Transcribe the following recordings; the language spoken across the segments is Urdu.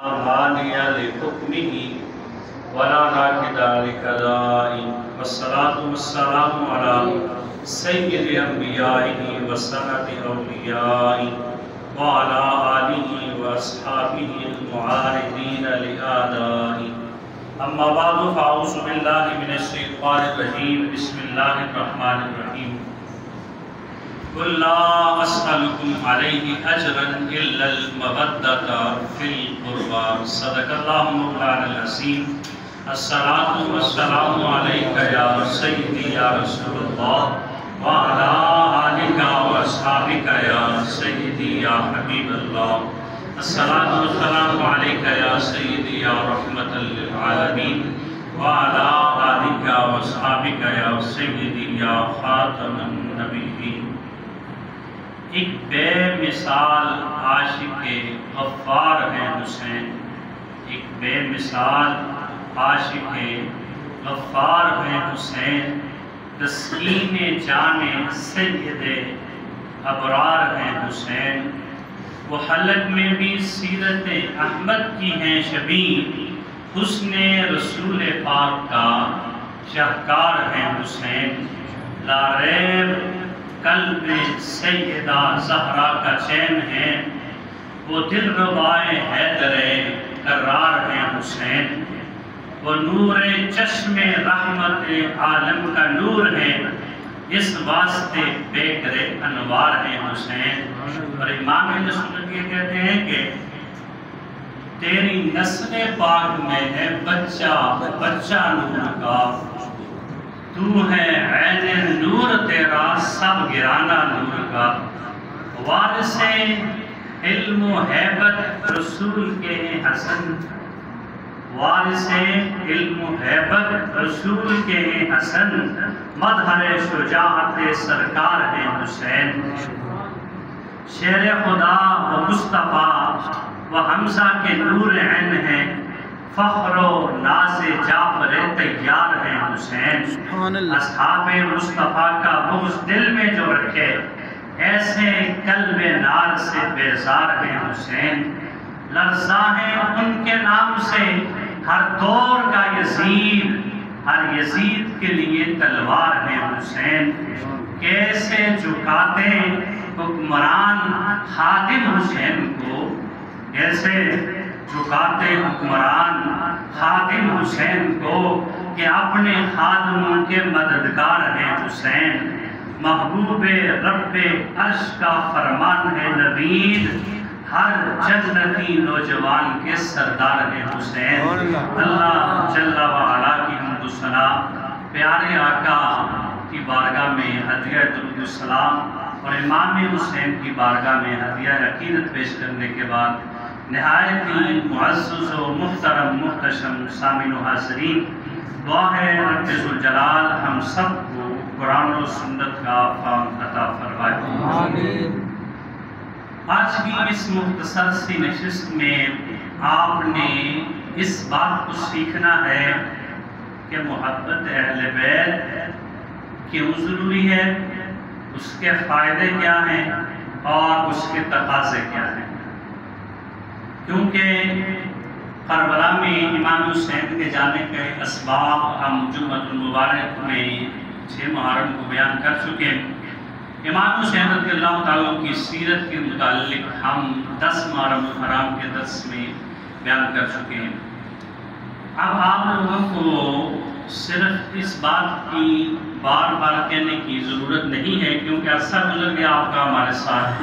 هادي لحكمه ولا ناكد لقضائه والصلاة والسلام على سيد أنبيائه وسند أوليائه وعلى آله وأصحابه المعارضين لأعدائه أما بعد فأعوذ بالله من الشيطان الرجيم بسم الله الرحمن الرحيم قل لا أسألكم عليه أجرا إلا المودة في القربى صدق الله مولانا العظيم الصلاة والسلام عليك يا سيدي يا رسول الله وعلى آلك وأصحابك يا سيدي يا حبيب الله الصلاة والسلام عليك يا سيدي يا رحمة للعالمين وعلى آلك وأصحابك يا سيدي يا خاتم النبيين۔ ایک بے مثال عاشق غفار ہے حسین، ایک بے مثال عاشق غفار ہے حسین، تسکین جان سید ابرار ہے حسین۔ وہ حلق میں بھی سیرت احمد کی ہیں شبیہ، حسن رسول پاک کا شاہکار ہے حسین۔ لا ریب قلب سیدہ زہرا کا چین ہے، وہ دل ربائے حیدر قرار ہے حسین۔ وہ نور چشم رحمت عالم کا نور ہے، اس واسطے بیکر انوار ہے حسین۔ اور امام اہل سنت یہ کہتے ہیں کہ تیری نسل پاک میں ہے بچہ نور کا، تو ہے عین نور تیرا سب گرانہ نور کا۔ وارث علم و حیبت رسول کے حسن، وارث علم و حیبت رسول کے حسن، مظہر شجاعت سرکار ہے حسین۔ شیر خدا و مصطفیٰ و حمزہ کے نور عین ہیں، فخر و ناز جعفر تیار ہے حسین۔ اصحاب مصطفیٰ کا بغض دل میں جو رکھے، ایسے قلب نار سے بیزار ہے حسین۔ لرزاں ہے ان کے نام سے ہر دور کا یزید، ہر یزید کے لیے تلوار ہے حسین۔ کیسے جھکاتے حکمران خادم حسین کو، کیسے جھکاتے حکمران خادم حسین کو، کہ اپنے خادموں کے مددگار ہے حسین۔ محبوب رب عرش کا فرمان ہے نوید، ہر جنتی نوجوان کے سردار ہے حسین۔ اللہ جل وعلا کی حمد و ثنا پیارے آقا کی بارگاہ میں ہدیہ درود السلام اور امام حسین کی بارگاہ میں ہدیہ عقیدت پیش کرنے کے بعد نہایت ہی معزز و محترم محتشم سامعین و حاضرین، دعا ہے رب ذوالجلال ہم سب کو قرآن و سنت کا فہم عطا فرمائے۔ آج کی اس مختصر سی نشست میں آپ نے اس بات کو سیکھنا ہے کہ محبت اہل بیت کیوں ضروری ہے، اس کے فائدے کیا ہیں اور اس کے تقاضے کیا ہیں۔ کیونکہ کربلا میں امام حسین کے جانے کے اسباب ہم جمعۃ المبارک میں 6 محرم کو بیان کر چکے ہیں۔ امام حسین رضی اللہ تعالیٰ کی سیرت کے متعلق ہم 10 محرم الحرام کے درس میں بیان کر چکے ہیں۔ اب آپ لوگوں کو صرف اس بات کی بار بار کہنے کی ضرورت نہیں ہے، کیونکہ عرصہ گزر گیا آپ کا ہمارے ساتھ،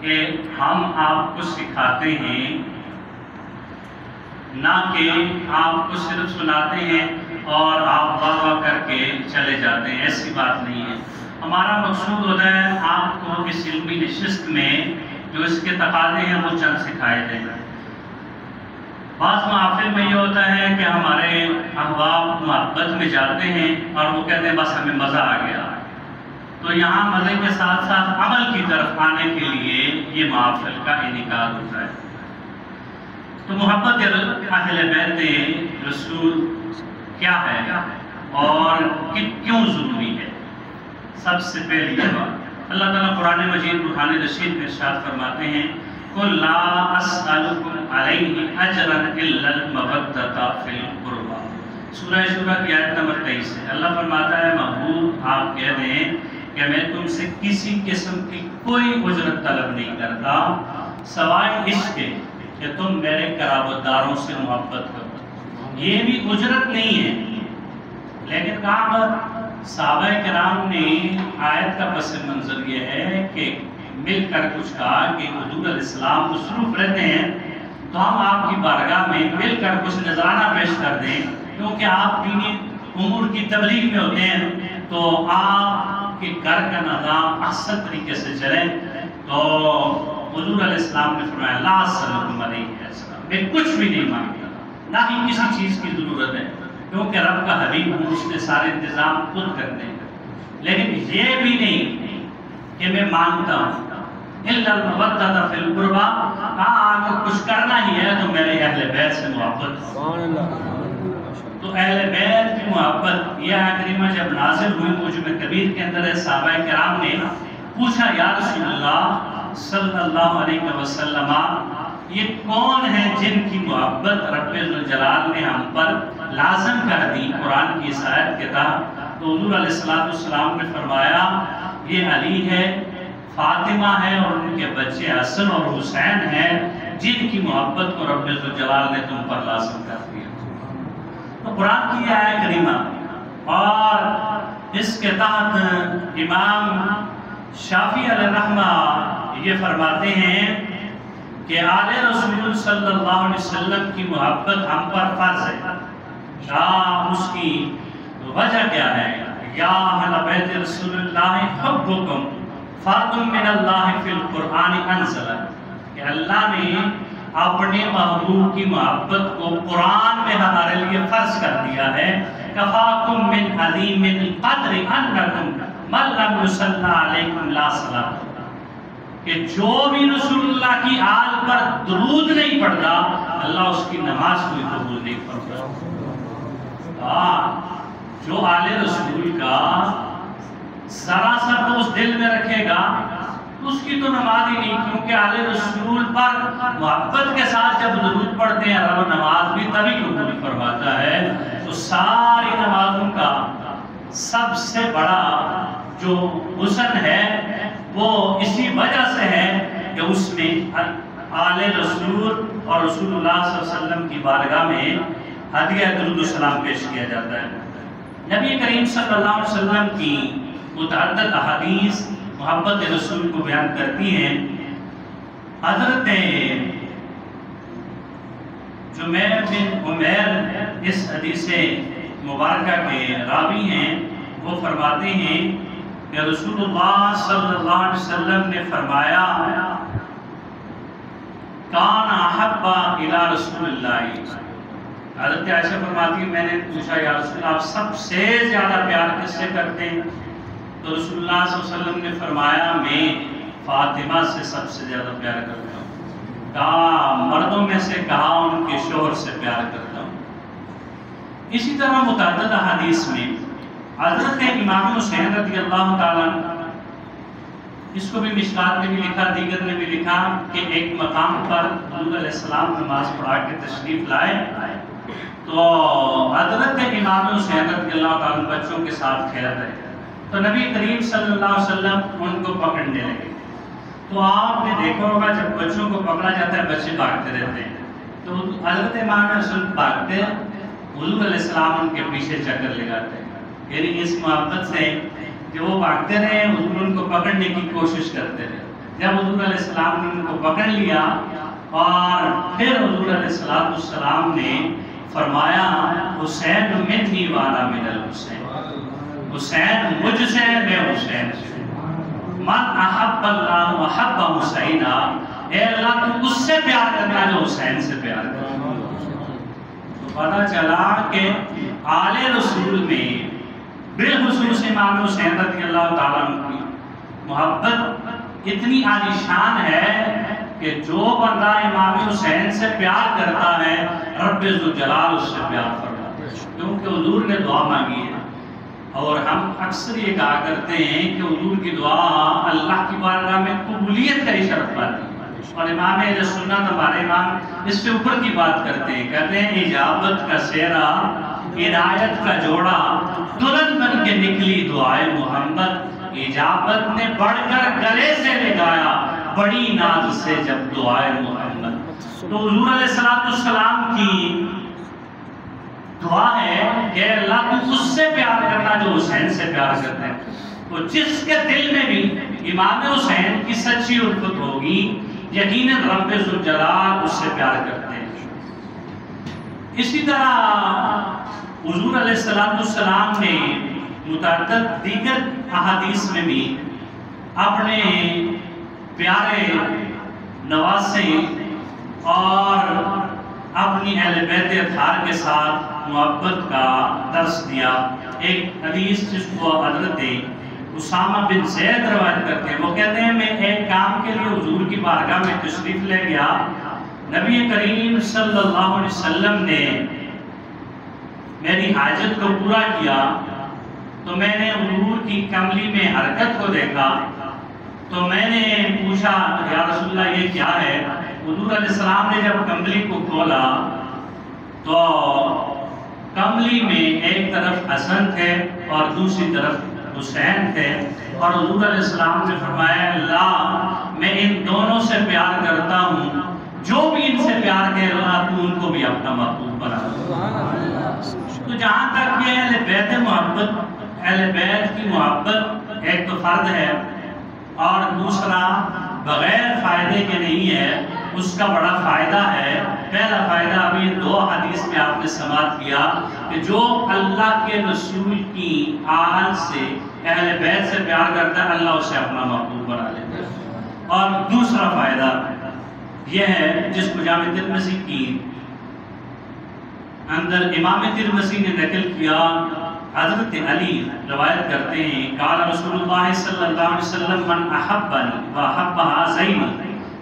کہ ہم آپ کو سکھاتے ہیں، نہ کہ آپ کو صرف سناتے ہیں اور آپ واہ کر کے چلے جاتے ہیں، ایسی بات نہیں ہے۔ ہمارا مقصود ہوتا ہے آپ کو اس علمی نشست میں جو اس کے تقاضے ہیں وہ چند سکھائے جائیں۔ بعض محافل میں یہ ہوتا ہے کہ ہمارے احباب محبت میں جاتے ہیں اور وہ کہتے ہیں بس ہمیں مزہ آ گیا، تو یہاں مزے کے ساتھ ساتھ عمل کی طرف آنے کے لیے یہ محافل کا انعقاد ہوتا ہے۔ تو محبت اہل بیت رسول کیا ہے اور کیوں ضروری ہے؟ سب سے پہلے یہ بات اللہ تعالیٰ قرآن مجید برہان رشید میں ارشاد فرماتے ہیں قُلْ لَا أَسْأَلُكُمْ علیہ اجرا الا المودۃ فی القربى۔ سورہ شورى کی آیت نمبر 23 ہے۔ اللہ فرماتا ہے محبوب آپ کہہ دیں کہ میں تم سے کسی قسم کی کوئی اجرت طلب نہیں کرتا سوائے اس کے کہ تم میرے قرابت داروں سے محبت کرو۔ یہ بھی اجرت نہیں ہے، لیکن کہاں پر صحابہ کرام نے آیت کا پس منظر یہ ہے کہ مل کر کچھ کہا کہ حضور علیہ السلام مصروف رہتے ہیں تو ہم آپ کی بارگاہ میں مل کر کچھ نذرانہ پیش کر دیں، کیونکہ آپ دینی امور کی تبلیغ میں ہوتے ہیں تو آپ کے گھر کا نظام احسن طریقے سے چلے۔ تو حضور علیہ السلام نے فرمایا لا اسألکم علیہ السلام، میں کچھ بھی نہیں مانگتا، نہ ہی کسی چیز کی ضرورت ہے، کیونکہ رب کا حبیب ہوں، اس نے سارے انتظام خود کرتے ہیں۔ لیکن یہ بھی نہیں کہ میں مانگتا ہوں الا المودۃ فی القربى، اگر کچھ کرنا ہی ہے تو میرے اہل بیت سے محبت ہو۔ تو اہل بیت کی محبت یہ آیت کریمہ جب نازل ہوئی موجب کبیر کے اندر ہے، صحابہ کرام نے پوچھا یا رسول اللہ صلی اللہ علیہ وسلم یہ کون ہیں جن کی محبت رب ذوالجلال نے ہم پر لازم کر دی قرآن کی اس آیت کے تحت؟ تو حضور علیہ السلام نے فرمایا یہ علی ہے، فاطمہ ہے اور ان کے بچے حسن اور حسین ہیں جن کی محبت کو رب ذوالجلال نے تم پر لازم کر دیا۔ تو قرآن کی یہ آیت کریمہ اور اس کے تحت امام شافعی علیہ رحمہ یہ فرماتے ہیں کہ آل رسول صلی اللہ علیہ وسلم کی محبت ہم پر فرض ہے۔ اس کی وجہ کیا ہے؟ یا اہل بیت رسول اللہ حبکم فرض من اللہ فی القرآن انزل، کہ اللہ نے اپنے محبوب کی محبت کو قرآن میں ہمارے لیے فرض کر دیا ہے۔ کفاکم من عظیم القدر انکم من لم یصلی علیکم لا صلاۃ، کہ جو بھی رسول اللہ کی آل پر درود نہیں پڑھتا اللہ اس کی نماز کوئی قبول نہیں کرتا۔ جو آل رسول کا ذرا سا تو اس دل میں رکھے گا اس کی تو نماز ہی نہیں، کیونکہ آل رسول پر محبت کے ساتھ جب درود پڑھتے ہیں رب نماز بھی تبھی قبول فرماتا ہے۔ تو ساری نمازوں کا سب سے بڑا جو حسن ہے وہ اسی وجہ سے ہے کہ اس میں آل رسول اور رسول اللہ صلی اللہ علیہ وسلم کی بارگاہ میں ہدیہ درود و سلام پیش کیا جاتا ہے۔ نبی کریم صلی اللہ علیہ وسلم کی متعدد احادیث محبت رسول کو بیان کرتی ہیں۔ حضرت جمیر بن عمیر اس حدیث مبارکہ کے راوی ہیں، وہ فرماتے ہیں کہ رسول اللہ صلی اللہ علیہ وسلم نے فرمایا کان احب الی رسول اللہ۔ حضرت عائشہ فرماتی ہے میں نے پوچھا یا رسول اللہ آپ سب سے زیادہ پیار کس سے کرتے ہیں؟ تو رسول اللہ صلی اللہ علیہ وسلم نے فرمایا میں فاطمہ سے سب سے زیادہ پیار کرتا ہوں۔ کہا مردوں میں سے، کہا ان کے شوہر سے پیار کرتا ہوں۔ اسی طرح متعدد احادیث میں حضرت امام حسین رضی اللہ تعالیٰ اس کو بھی مشکات میں بھی لکھا، دیگر نے بھی لکھا کہ ایک مقام پر حضور علیہ السلام نماز پڑھا کے تشریف لائے تو حضرت امام حسین رضی اللہ تعالیٰ بچوں کے ساتھ کھیل رہے، تو نبی کریم صلی اللہ علیہ وسلم ان کو پکڑنے لگے۔ تو آپ نے دیکھا ہوگا جب بچوں کو پکڑا جاتا ہے بچے بھاگتے رہتے ہیں، تو حضرت امام حسین بھاگتے، حضور علیہ السلام ان کے پیچھے چکر لگاتے ہیں، یعنی اس محبت سے کہ وہ بھاگتے رہے حضور ان کو پکڑنے کی کوشش کرتے رہے۔ جب حضور علیہ السلام نے ان کو پکڑ لیا اور پھر حضور علیہ السلام نے فرمایا حسین منی وانا من الحسین، حسین مجھ سے میں حسین سے، من احب اللہ وحب حسینہ، اے اللہ تو اس سے پیار کرنا جو حسین سے پیار کرنا۔ تو پتہ چلا کہ آل رسول میں بالخصوص امام حسین رضی اللہ تعالیٰ عنہ کی محبت اتنی عالیشان ہے کہ جو بندہ امام حسین سے پیار کرتا ہے رب ذوالجلال اس سے پیار فرماتا ہے، کیونکہ حضور نے دعا مانگی ہے اور ہم اکثر یہ کہا کرتے ہیں کہ حضور کی دعا اللہ کی بارگاہ میں قبولیت کا ہی شرط پاتی ہے۔ اور امام اہل سنت ہمارے امام اس سے اوپر کی بات کرتے ہیں، کہتے ہیں اجابت کا سہرا عنایت کا جوڑا دلہن بن کے نکلی دعائے محمد، اجابت نے بڑھ کر گلے سے لگایا بڑی ناز سے جب دعائے محمد۔ تو حضور علیہ السلام کی دعا ہے کہ اللہ تو اس سے پیار کرنا جو حسین سے پیار کرتے ہیں، تو جس کے دل میں بھی امام حسین کی سچی الفت ہوگی یقیناً رب ذوالجلال اس سے پیار کرتے ہیں۔ اسی طرح حضور علیہ السلام نے متعدد دیگر احادیث میں بھی اپنے پیارے نواسے اور اپنی اہل بیت اطہار کے ساتھ محبت کا درس دیا۔ ایک حدیث جس کو حضرت اسامہ بن زید روایت کرتے ہیں، وہ کہتے ہیں میں ایک کام کے لیے حضور کی بارگاہ میں تشریف لے گیا، نبی کریم صلی اللہ علیہ وسلم نے میری حاجت کو پورا کیا، تو میں نے حضور کی کملی میں حرکت کو دیکھا، تو میں نے پوچھا یا رسول اللہ یہ کیا ہے؟ حضور علیہ السلام نے جب کملی کو کھولا تو کملی میں ایک طرف حسن تھے اور دوسری طرف حسین تھے، اور حضور علیہ السلام نے فرمایا اللہ میں ان دونوں سے پیار کرتا ہوں، جو بھی ان سے پیار کرے اللہ تو ان کو بھی اپنا محبوب بنا۔ تو جہاں تک یہ اہل بیت محبت، اہل بیت کی محبت ایک تو فرض ہے اور دوسرا بغیر فائدے کے نہیں ہے، اس کا بڑا فائدہ ہے۔ پہلا فائدہ ابھی دو حدیث میں آپ نے سماعت کیا کہ جو اللہ کے رسول کی آل سے اہل بیت سے پیار کرتا ہے اللہ اسے اپنا محبوب بنا لیتا ہے۔ اور دوسرا فائدہ یہ ہے جس کو جامع ترمذی کی اندر امام ترمذی نے نقل کیا، حضرت علی روایت کرتے ہیں قال رسول اللہ صلی اللہ علیہ وسلم من احبنی واحب هذین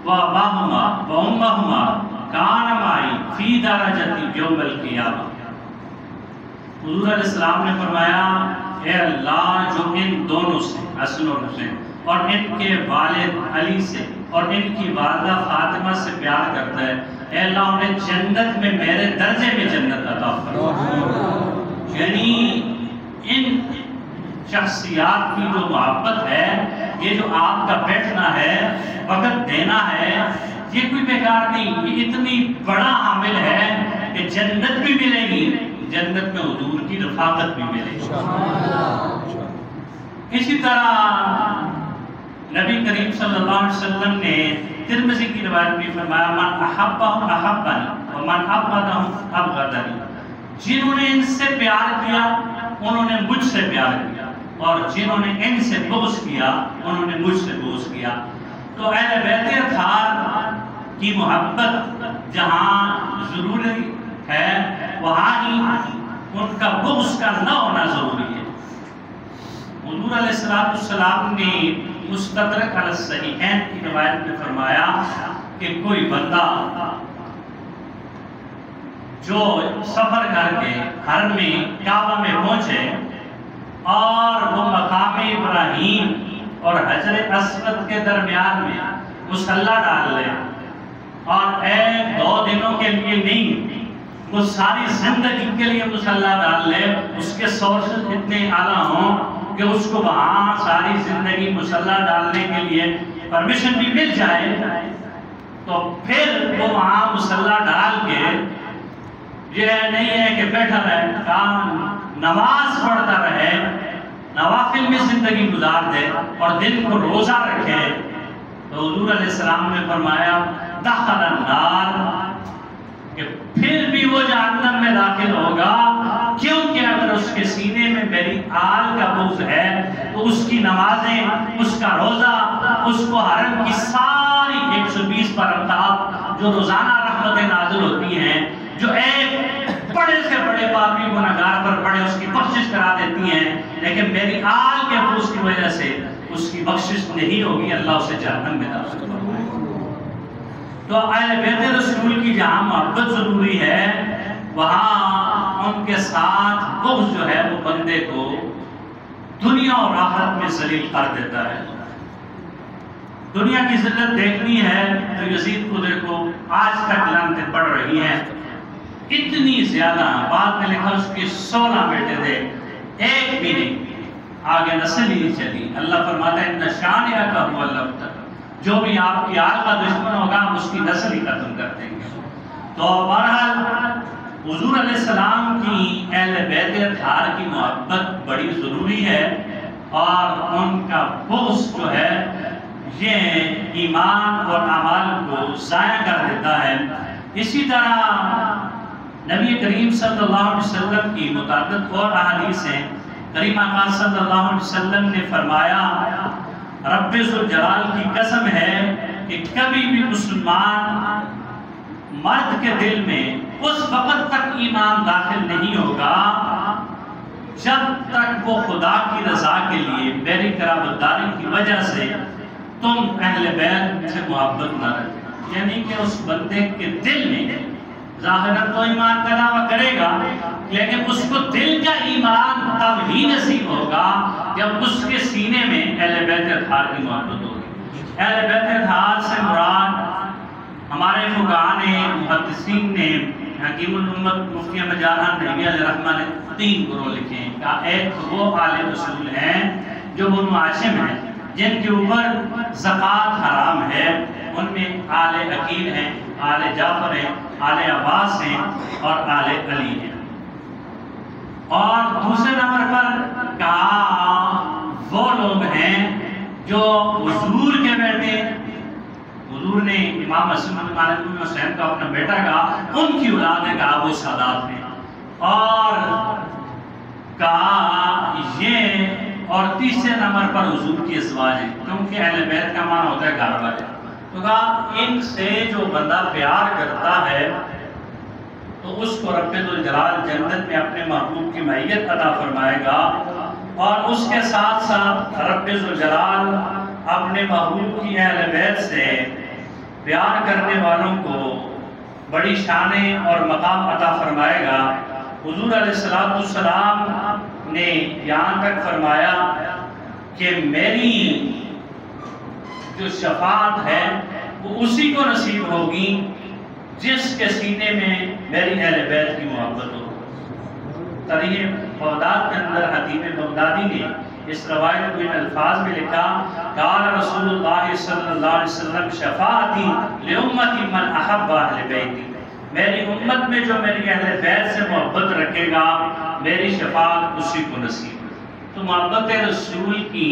واباہما وامہما کان معی فی درجتی یوم القیامہ۔ حضور علیہ السلام نے فرمایا اے اللہ جو ان دونوں سے حسن اور حسین اور ان کے والد علی سے اور ان کی والدہ فاطمہ سے پیار کرتا ہے، اے اللہ انہیں جنت میں میرے درجے میں جنت عطا فرما۔ یعنی ان شخصیات کی جو محبت ہے، یہ جو آپ کا بیٹھنا ہے، وقت دینا ہے، یہ کوئی بیکار نہیں، یہ اتنی بڑا عامل ہے کہ جنت بھی ملے گی، جنت میں حضور کی رفاقت بھی ملے گی۔ اسی طرح نبی کریم صلی اللہ علیہ وسلم نے ترمذی کی روایت میں فرمایا من احبہم احبنی ومن ابغضہم ابغضنی، جنہوں نے ان سے پیار کیا انہوں نے مجھ سے پیار کیا، اور جنہوں نے ان سے بغض کیا انہوں نے مجھ سے بغض کیا۔ تو اہل بیت اطہار کی محبت جہاں ضروری ہے وہاں ہی ان کا بغض کا نہ ہونا ضروری ہے۔ حضور علیہ السلام نے مستدرک علی الصحیحین کی روایت میں فرمایا کہ کوئی بندہ جو سفر کر کے حرم میں کعبہ میں پہنچے اور وہ مقام ابراہیم اور حجر اسود کے درمیان میں مصلی ڈال لے، اور ایک دو دنوں کے لیے نہیں، وہ ساری زندگی کے لیے مصلی ڈال لے، اس کے سورسز اتنے اعلیٰ ہوں کہ اس کو وہاں ساری زندگی مصلی ڈالنے کے لیے پرمیشن بھی مل جائے، تو پھر وہ وہاں مصلی ڈال کے یہ نہیں ہے کہ بیٹھا رہے، کام نماز پڑھتا رہے، نوافل میں زندگی گزار دے اور دن کو روزہ رکھے، تو حضور علیہ السلام نے فرمایا دخل النار، کہ پھر بھی وہ جہنم میں داخل ہوگا، کیونکہ اگر اس کے سینے میں میری آل کا بغض ہے تو اس کی نمازیں، اس کا روزہ، اس کو حرم کی ساری 120 برکات جو روزانہ رحمتیں نازل ہوتی ہیں، جو ایک بڑے سے بڑے پاپی گناہگار پر بڑے اس کی بخشش کرا دیتی ہیں، لیکن میری آل کے بغض کی وجہ سے اس کی بخشش نہیں ہوگی، اللہ اسے جہنم میں داخل کرے۔ تو اہل بیت رسول کی جہاں محبت ضروری ہے وہاں ان کے ساتھ بغض جو ہے وہ بندے کو دنیا اور آخرت میں ذلیل کر دیتا ہے۔ دنیا کی ذلت دیکھنی ہے تو یزید کو دیکھو، آج تک لعنتیں پڑ رہی ہیں، اتنی زیادہ۔ بعد میں لکھا اس کے 16 بیٹے تھے، ایک بھی نہیں، آگے نسل ہی نہیں چلی۔ اللہ فرماتا ہے ان شانئک هو الابتر، جو بھی آپ کی آل کا دشمن ہوگا ہم اس کی نسل ہی ختم کر دیں گے۔ تو بہرحال حضور علیہ السلام کی اہل بیت اطہار کی محبت بڑی ضروری ہے، اور ان کا بغض جو ہے یہ ایمان اور اعمال کو ضائع کر دیتا ہے۔ اسی طرح نبی کریم صلی اللہ علیہ وسلم کی متعدد اور احادیث ہیں۔ کریم آقا صلی اللہ علیہ وسلم نے فرمایا، رب ذوالجلال کی قسم ہے کہ کبھی بھی مسلمان مرد کے دل میں اس وقت تک ایمان داخل نہیں ہوگا جب تک وہ خدا کی رضا کے لیے میری قرابت داری کی وجہ سے تم اہل بیت سے محبت نہ رکھیں۔ یعنی کہ اس بندے کے دل میں ظاہراً تو ایمان کا دعویٰ کرے گا، لیکن اس کو دل کا ایمان تب ہی نصیب ہوگا جب اس کے سینے میں اہل بیت اطہار کی محبت ہوگی۔ اہل بیت اطہار سے مراد ہمارے فقہاء نے، محدثین نے، حکیم الامت مفتی احمد جان نحوی علیہ رحمہ نے 3 گروہ لکھے ہیں کہ ایک وہ آل رسول ہیں جو بنو ہاشم ہیں، جن کے اوپر زکوٰۃ حرام ہے، ان میں آل عقیل ہیں، آل جعفر ہیں، آل عباس ہیں اور آل علی ہیں۔ اور دوسرے نمبر پر کہا وہ لوگ ہیں جو حضور کے بیٹے، حضور نے امام حسن بن حسین کا اپنا بیٹا کہا، ان کی اولاد نے کہا وہ سادات ہیں، اور کہا یہ، اور تیسرے نمبر پر حضور کی ازواج ہیں، کیونکہ اہل بیت کا معنی ہوتا ہے گھر والے۔ تو کہا ان سے جو بندہ پیار کرتا ہے تو اس کو رب ذوالجلال جنت میں اپنے محبوب کی معیت عطا فرمائے گا، اور اس کے ساتھ ساتھ رب ذوالجلال اپنے محبوب کی اہل بیت سے پیار کرنے والوں کو بڑی شانیں اور مقام عطا فرمائے گا۔ حضور علیہ السلام نے یہاں تک فرمایا کہ میری جو شفاعت ہے وہ اسی کو نصیب ہوگی جس کے سینے میں میری اہل بیت کی محبت ہو۔ تاریخ بغداد کے اندر حتیب بغدادی نے اس روایت کو ان الفاظ میں لکھا، قال رسول اللہ صلی اللہ علیہ وسلم شفاعتی لامتی من احب اہل بیتی، میری امت میں جو میری اہل بیت سے محبت رکھے گا میری شفاعت اسی کو نصیب۔ تو محبت رسول کی،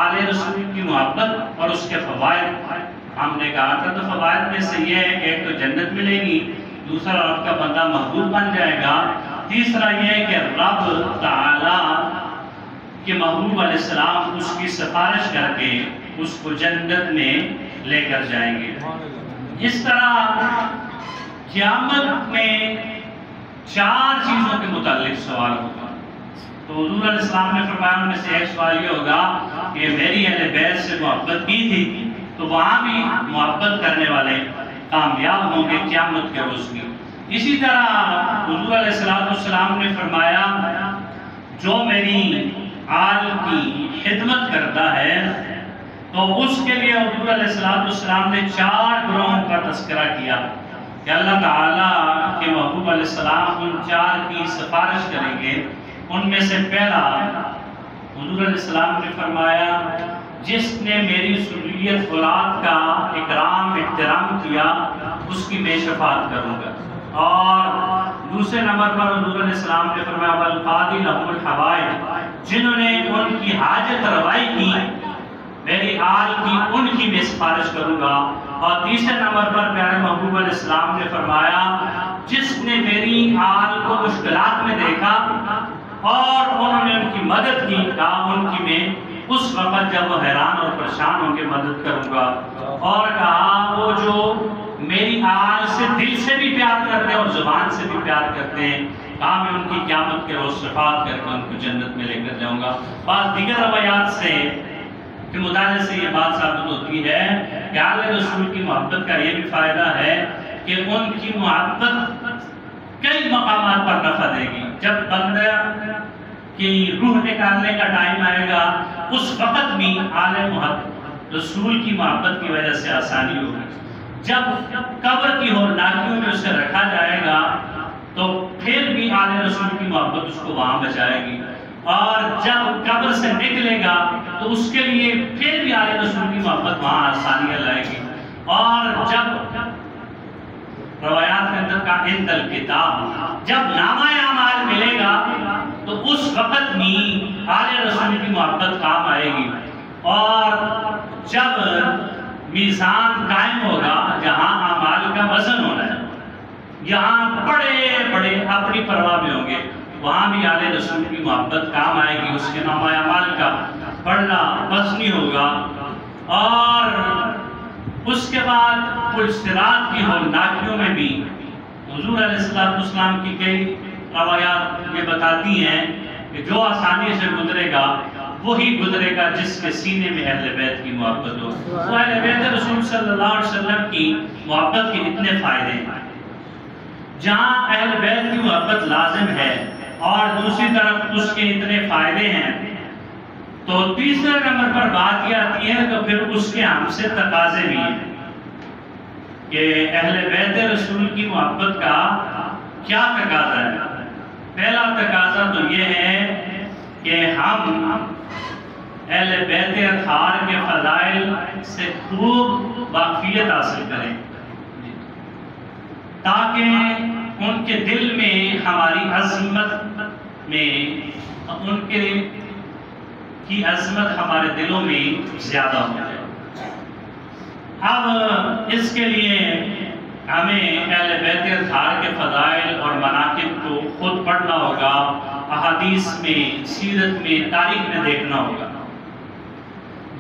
آل رسول کی محبت اور اس کے فوائد ہم نے کہا تھا، تو فوائد میں سے یہ ہے کہ ایک تو جنت ملے گی، دوسرا آپ کا بندہ محبوب بن جائے گا، تیسرا یہ ہے کہ رب تعالی کہ محبوب علیہ السلام اس کی سفارش کر کے اس کو جنت میں لے کر جائیں گے۔ اس طرح قیامت میں 4 چیزوں کے متعلق سوال ہوگا، تو حضور علیہ السلام نے فرمایا ان میں سے ایک سوال یہ ہوگا کہ میری اہل بیت سے محبت کی تھی، تو وہاں بھی محبت کرنے والے کامیاب ہوں گے قیامت کے روز بھی۔ اسی طرح حضور علیہ السلام نے فرمایا جو میری آل کی خدمت کرتا ہے تو اس کے لیے حضور علیہ السلام نے 4 گروہوں کا تذکرہ کیا کہ اللہ تعالیٰ کے محبوب علیہ السلام ان 4 کی سفارش کریں گے۔ ان میں سے پہلا حضور علیہ السلام نے فرمایا جس نے میری ذریت اولاد کا اکرام احترام کیا اس کی میں شفاعت کروں گا۔ اور دوسرے نمبر پر حضور علیہ السلام نے فرمایا والقاضی لهم الحوائج، جنہوں نے ان کی حاجت روائی کی میری آل کی ان کی میں سفارش کروں گا۔ اور تیسرے نمبر پر پیارے محبوب علیہ السلام نے فرمایا جس نے میری آل کو مشکلات میں دیکھا اور انہوں نے ان کی مدد کی، کہا ان کی میں اس وقت جب وہ حیران اور پریشان ہوں گے مدد کروں گا۔ اور کہا وہ جو میری آل سے دل سے بھی پیار کرتے ہیں اور زبان سے بھی پیار کرتے ہیں، کہا میں ان کی قیامت کے روز شفاعت کر کے ان کو جنت میں لے کر جاؤں گا۔ بعض دیگر روایات سے کہ مطالعے سے یہ بات ثابت ہوتی ہے کہ آل رسول کی محبت کا یہ بھی فائدہ ہے کہ ان کی محبت کئی مقامات پر نفع دے گی۔ جب بندہ کی روح نکالنے کا ٹائم آئے گا اس وقت بھی آل رسول کی محبت کی وجہ سے آسانی ہوگی۔ جب قبر کی ہولناکیوں میں اسے رکھا جائے گا تو پھر بھی آل رسول کی محبت اس کو وہاں بچائے گی، اور جب قبر سے نکلے گا تو اس کے لیے پھر بھی آل رسول کی محبت وہاں آسانیاں لائے گی۔ اور جب روایات میں اندر کا اندل کتاب، جب نامہ اعمال ملے گا تو اس وقت بھی آل رسول کی محبت کام آئے گی۔ اور جب میزان قائم ہوگا، جہاں اعمال کا وزن ہونا ہے، یہاں بڑے بڑے اپنی پرواہ میں ہوں گے، وہاں بھی آل رسول کی محبت کام آئے گی، اس کے نامہ اعمال کا پڑھنا بس نہیں ہوگا۔ اور اس کے بعد پل صراط کی ہولناکیوں میں بھی حضور علیہ السلام کی کئی روایات یہ بتاتی ہیں کہ جو آسانی سے گزرے گا وہی گزرے گا جس کے سینے میں اہل بیت کی محبت ہو۔ تو اہل بیت رسول صلی اللہ علیہ وسلم کی محبت کے اتنے فائدے ہیں۔ جہاں اہل بیت کی محبت لازم ہے اور دوسری طرف اس کے اتنے فائدے ہیں، تو تیسرے نمبر پر بات یہ آتی ہے تو پھر اس کے ہم سے تقاضے بھی ہیں کہ اہل بیت رسول کی محبت کا کیا تقاضا ہے۔ پہلا تقاضا تو یہ ہے کہ ہم اہل بیت اطہار کے فضائل سے خوب واقفیت حاصل کریں، تاکہ ان کے دل میں ہماری عظمت میں ان کے کی عظمت ہمارے دلوں میں زیادہ ہو جائے۔ اب اس کے لیے ہمیں اہل بیت اطہار کے فضائل اور مناقب کو خود پڑھنا ہوگا، احادیث میں، سیرت میں، تاریخ میں دیکھنا ہوگا۔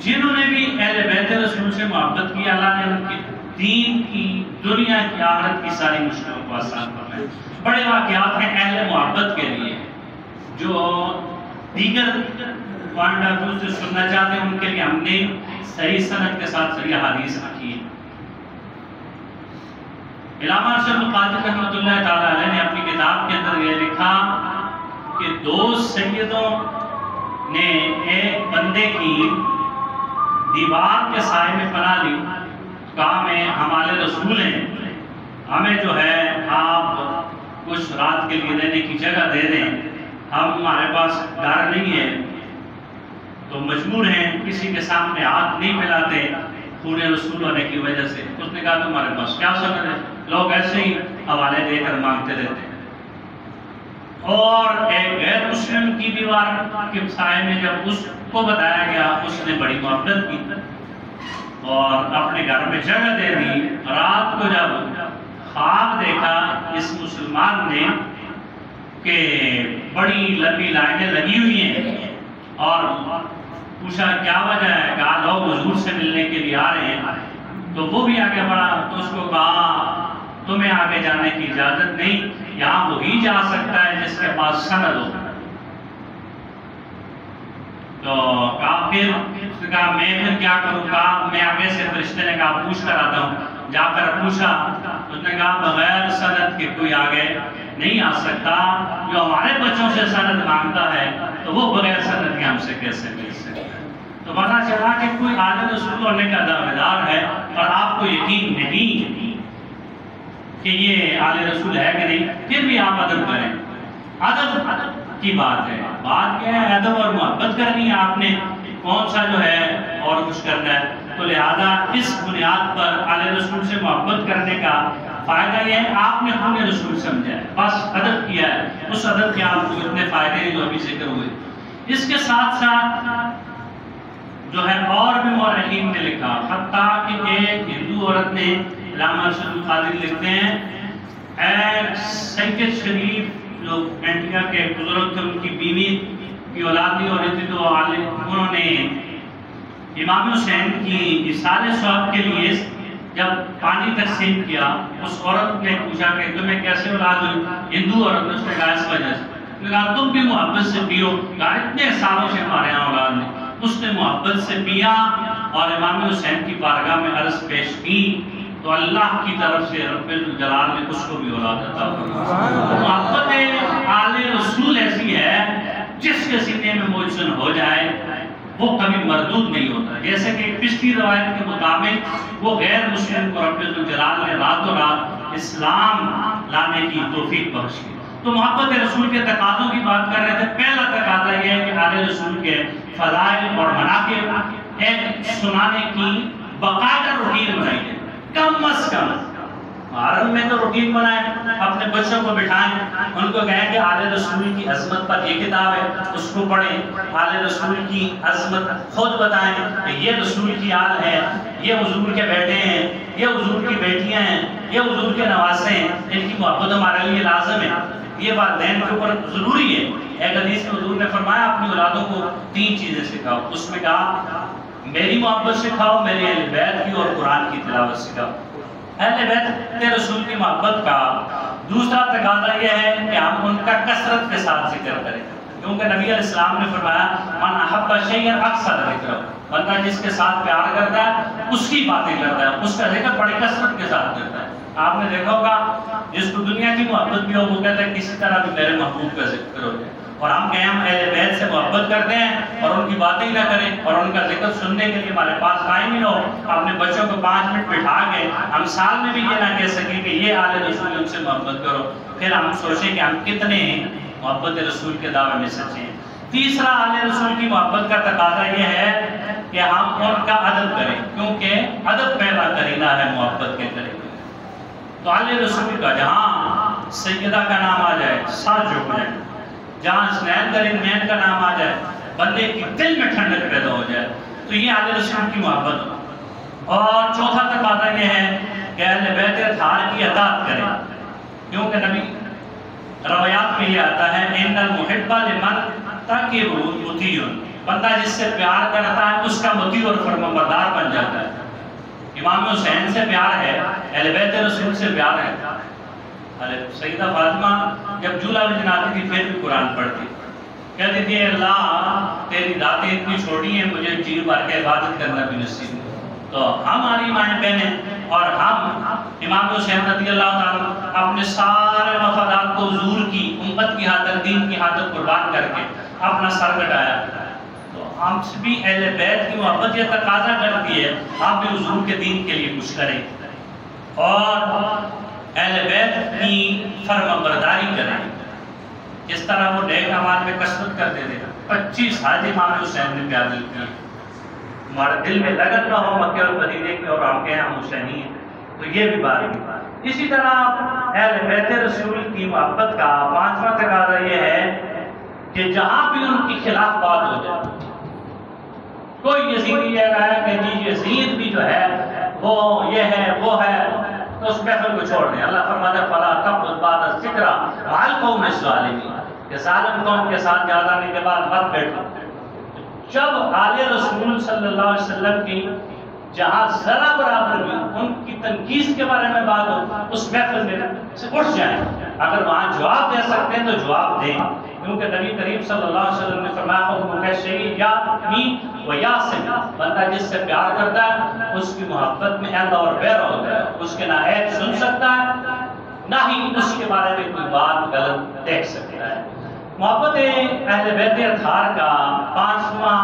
جنہوں نے بھی اہل بیت رسول سے محبت کی، اللہ نے ان کی دین کی، دنیا کی، آخرت کی ساری مشکلوں کو آسان فرمایا۔ بڑے واقعات ہیں اہل محبت کے لیے، جو دیگر پوائنٹ آف ویو سے سننا چاہتے ہیں ان کے لیے ہم نے صحیح سند کے ساتھ صحیح حدیث رکھی ہے۔ علامہ ارشد القادری رحمۃ اللہ تعالی علیہ نے اپنی کتاب کے اندر یہ لکھا کہ دو سیدوں نے ایک بندے کی دیوار کے سائے میں پناہ لی، کہا میں ہمارے رسول ہیں، ہمیں جو ہے آپ کچھ رات کے لیے رہنے کی جگہ دے دیں، ہمارے پاس گھر نہیں ہے تو مجبور ہیں، کسی کے سامنے ہاتھ نہیں پھیلاتے پورے رسول ہونے کی وجہ سے۔ اس نے کہا تمہارے پاس کیا سند ہے؟ لوگ ایسے ہی حوالے دے کر مانگتے رہتے ہیں۔ اور ایک غیر مسلم کی دیوار کے سائے میں جب اس کو بتایا گیا، اس نے بڑی محبت کی اور اپنے گھر میں جگہ دے دی۔ رات کو جب خواب دیکھا اس مسلمان نے کہ بڑی لمبی لائنیں لگی ہوئی ہیں، اور پوچھا کیا وجہ ہے؟ کہا لوگ حضور سے ملنے کے لیے آ رہے ہیں۔ تو وہ بھی آگے بڑھا تو اس کو کہا تمہیں آگے جانے کی اجازت نہیں، یہاں وہی جا سکتا ہے جس کے پاس سند ہو۔ تو کہا پھر اس نے کہا میں پھر کیا کروں؟ کہا میں آگے سے فرشتے نے کہا پوچھ کر آتا ہوں۔ جا کر پوچھا، اس نے کہا بغیر سند کے کوئی آگے نہیں آ سکتا، جو ہمارے بچوں سے سند مانگتا ہے تو وہ بغیر سند کے ہم سے کیسے مل سکتا ہے؟ تو پتہ چلا کہ کوئی آل رسول ہونے کا دعویدار ہے اور آپ کو یقین نہیں کہ یہ آل رسول ہے کہ نہیں، پھر بھی آپ ادب کریں۔ ادب کی بات ہے، بات کیا ہے؟ ادب اور محبت کرنی ہے آپ نے، کون سا جو ہے اور کچھ کرنا ہے۔ تو لہذا اس بنیاد پر آل رسول سے محبت کرنے کا فائدہ یہ ہے آپ نے خون رسول سمجھا ہے، بس ادب کیا ہے، اس ادب کے آپ کو اتنے فائدے ہیں جو ابھی ذکر ہوئے۔ اس کے ساتھ ساتھ جو ہے اور بھی مورخین نے لکھا، حتیٰ کہ ایک ہندو عورت نے، علامہ ارشد القادری لکھتے ہیں، ایک سید شریف جو انڈیا کے بزرگ تھے، ان کی بیوی کی اولاد نہیں ہو رہی تھی تو انہوں نے امام حسین کی اصالِ ثواب کے لیے جب پانی تقسیم کیا، اس عورت نے پوچھا کہ تمہیں کیسے اولاد ہوئی؟ ہندو عورت نے، اس نے کہا اس وجہ سے۔ نے کہا تم بھی محبت سے پیو، کہا اتنے سالوں سے ہمارے یہاں اولاد نہیں۔ اس نے محبت سے پیا اور امام حسین کی بارگاہ میں عرض پیش کی تو اللہ کی طرف سے رب الجلال نے اس کو بھی اولاد عطا فرمائی۔ محبت آل رسول ایسی ہے جس کے سینے میں موجن ہو جائے وہ کبھی مردود نہیں ہوتا. جیسے کہ پچھلی روایت کے مطابق وہ غیر مسلم کو رب الجلال نے راتوں رات اسلام لانے کی توفیق بخشی. تو محبت رسول کے تقاضوں کی بات کر رہے تھے. پہلا تقاضا یہ ہے کہ آل رسول کے فضائل اور مناقب ایک سنانے کی باقاعدہ روٹین بنائی ہے. کم از کم محرم میں تو روٹین بنائیں, اپنے بچوں کو بٹھائیں, ان کو کہیں کہ آل رسول کی عظمت پر یہ کتاب ہے, اس کو پڑھیں. آل رسول کی عظمت خود بتائیں کہ یہ رسول کی آل ہے, یہ حضور کے بیٹے ہیں, یہ حضور کی بیٹیاں ہیں, یہ حضور کے نواسے ہیں, ان کی محبت ہمارے لیے لازم ہے. یہ والدین کے اوپر ضروری ہے. ایک حدیث میں حضور نے فرمایا اپنی اولادوں کو 3 چیزیں سکھاؤ. اس میں کہا میری محبت سکھاؤ, میرے اہل بیت کی اور قرآن کی تلاوت سکھاؤ. اہل بیت رسول کی محبت کا دوسرا تقاضا یہ ہے کہ ہم ان کا کثرت کے ساتھ ذکر کریں, کیونکہ نبی علیہ السلام نے فرمایا من احب شیئا اکثر ذکرہ, بندہ جس کے ساتھ پیار کرتا ہے اس کی باتیں کرتا ہے, اس کا ذکر بڑی کثرت کے ساتھ کرتا ہے. آپ نے دیکھا ہوگا جس کو دنیا کی محبت بھی ہو وہ کہتا ہے کسی طرح بھی میرے محبوب کا ذکر ہو جائے, اور ہم کہیں ہم اہل بیت سے محبت کرتے ہیں اور ان کی باتیں ہی نہ کریں اور ان کا ذکر سننے کے لیے ہمارے پاس ٹائم ہی نہ ہو. اپنے بچوں کو 5 منٹ بٹھا کے ہم سال میں بھی یہ نہ کہہ سکیں کہ یہ آل رسول ان سے محبت کرو, پھر ہم سوچیں کہ ہم کتنے محبت رسول کے دعوے میں سچے ہیں. تیسرا آل رسول کی محبت کا تقاضا یہ ہے کہ ہم ان کا ادب کریں, کیونکہ ادب پہلا کرینہ ہے محبت کے قریب. تو آل رسول کا جہاں سیدہ کا نام آ جائے سر جھک جائے, جہاں حسنین درمیان کا نام آ جائے بندے کی دل میں ٹھنڈک پیدا ہو جائے, تو یہ آل رسول کی محبت. اور چوتھا تقاضا یہ ہے کہ اہل بیت اطہار کی اطاعت کریں, کیونکہ نبی روایات میں یہ آتا ہے ان المحب لمن تقر مطیع, بندہ جس سے پیار کرتا ہے اس کا مطیع اور فرمانبردار بن جاتا ہے. امام حسین سے پیار ہے, اہل بیت رسول سے پیار ہے. سیدہ فاطمہ جب جھولا بجھناتی تھی پھر بھی قرآن پڑھتی, کہتی تھی اللہ تیری ذاتیں اتنی چھوٹی ہیں مجھے جی بھر کے عبادت کرنا بھی نصیب ہے. تو ہماری مائیں بہنیں اور ہم امام حسین رضی اللہ تعالیٰ اپنے سارے مفادات کو حضور کی امت کی خاطر دین کی خاطر قربان کر کے اپنا سر کٹایا. تو ہم سے بھی اہل بیت کی محبت یہ تقاضا کرتی ہے آپ بھی حضور کے دین کے لیے کچھ کریں اور اہل بیت کی فرمانبرداری کریں. جس طرح وہ نیک اعمال میں کثرت کرتے تھے, 25 حج امام حسین نے پیادل کی. ہمارے دل میں لگن نہ ہو مکہ اور مدینے کی اور ہم کہیں ہم حسینی ہیں, تو یہ بھی بات ہے. اسی طرح اہل بیت رسول کی محبت کا 5واں تقاضا یہ ہے کہ جہاں بھی ان کی خلاف بات ہو جائے, کوئی یزیدی یہ کہا ہے کہ جی یزید بھی جو ہے وہ یہ ہے وہ ہے, تو اس محفل کو چھوڑ دیں. اللہ فرماتا ہے فلا تقعد بعد الذکری مع القوم الظالمین, کہ ظالم قوم کے ساتھ یاد آنے کے بعد مت بیٹھو. جب آل رسول صلی اللہ علیہ وسلم کی جہاں ذرا برابر بھی ان کی تنقید کے بارے میں بات ہو اس محفل میں سے اٹھ جائیں. اگر وہاں جواب دے سکتے ہیں تو جواب دیں, کیونکہ نبی کریم صلی اللہ علیہ وسلم نے فرمایا یا و یاسم, بندہ جس سے پیار کرتا ہے اس کی محبت میں عہد اور بیر ہوتا ہے, اس کے نہ عیب سن سکتا ہے نہ ہی اس کے بارے میں کوئی بات غلط دیکھ سکتا ہے. محبت اہل بیت اطہار کا 5واں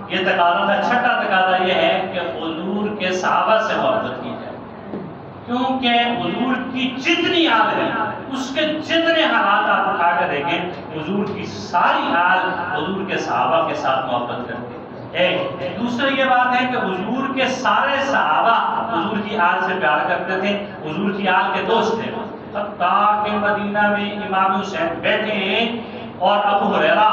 یہ تقاضا تھا. چھٹا تقاضا یہ ہے کہ حضور کے صحابہ سے محبت کی جائے, کیونکہ حضور کی جتنی آل ہے اس کے جتنے حالات آپ اٹھا کر دیکھیں حضور کی ساری آل حضور کے صحابہ کے ساتھ محبت کرتے. ایک دوسری یہ بات ہے کہ حضور کے سارے صحابہ حضور کی آل سے پیار کرتے تھے, حضور کی آل کے دوست تھے. حتیٰ کہ مدینہ میں امام حسین بیٹھے ہیں اور ابو ہریرہ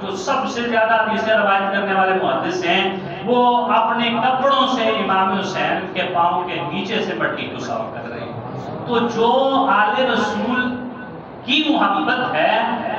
جو سب سے زیادہ حدیثیں روایت کرنے والے محدث ہیں وہ اپنے کپڑوں سے امام حسین کے پاؤں کے نیچے سے مٹی کو صاف کر رہے ہیں. تو جو آل رسول کی محبت ہے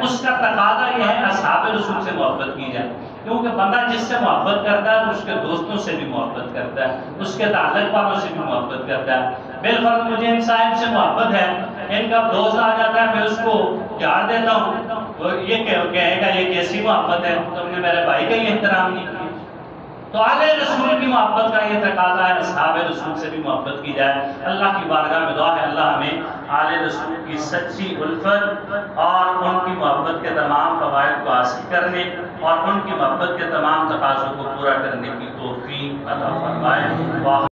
اس کا تقاضا یہ ہے اصحاب رسول سے محبت کی جائے, کیونکہ بندہ جس سے محبت کرتا ہے اس کے دوستوں سے بھی محبت کرتا ہے, اس کے تعلق والوں سے بھی محبت کرتا ہے. بالفرض مجھے ان صاحب سے محبت ہے, ان کا دوست آ جاتا ہے میں اس کو جھاڑ دیتا ہوں, وہ یہ کہے گا یہ کیسی محبت ہے, تم نے میرے بھائی کا ہی احترام نہیں کیا. تو آل رسول کی محبت کا یہ تقاضا ہے اصحاب رسول سے بھی محبت کی جائے. اللہ کی بارگاہ میں دعا ہے اللہ ہمیں آل رسول کی سچی الفت اور ان کی محبت کے تمام فوائد کو حاصل کرنے اور ان کی محبت کے تمام تقاضوں کو پورا کرنے کی توفیق عطا فرمائے۔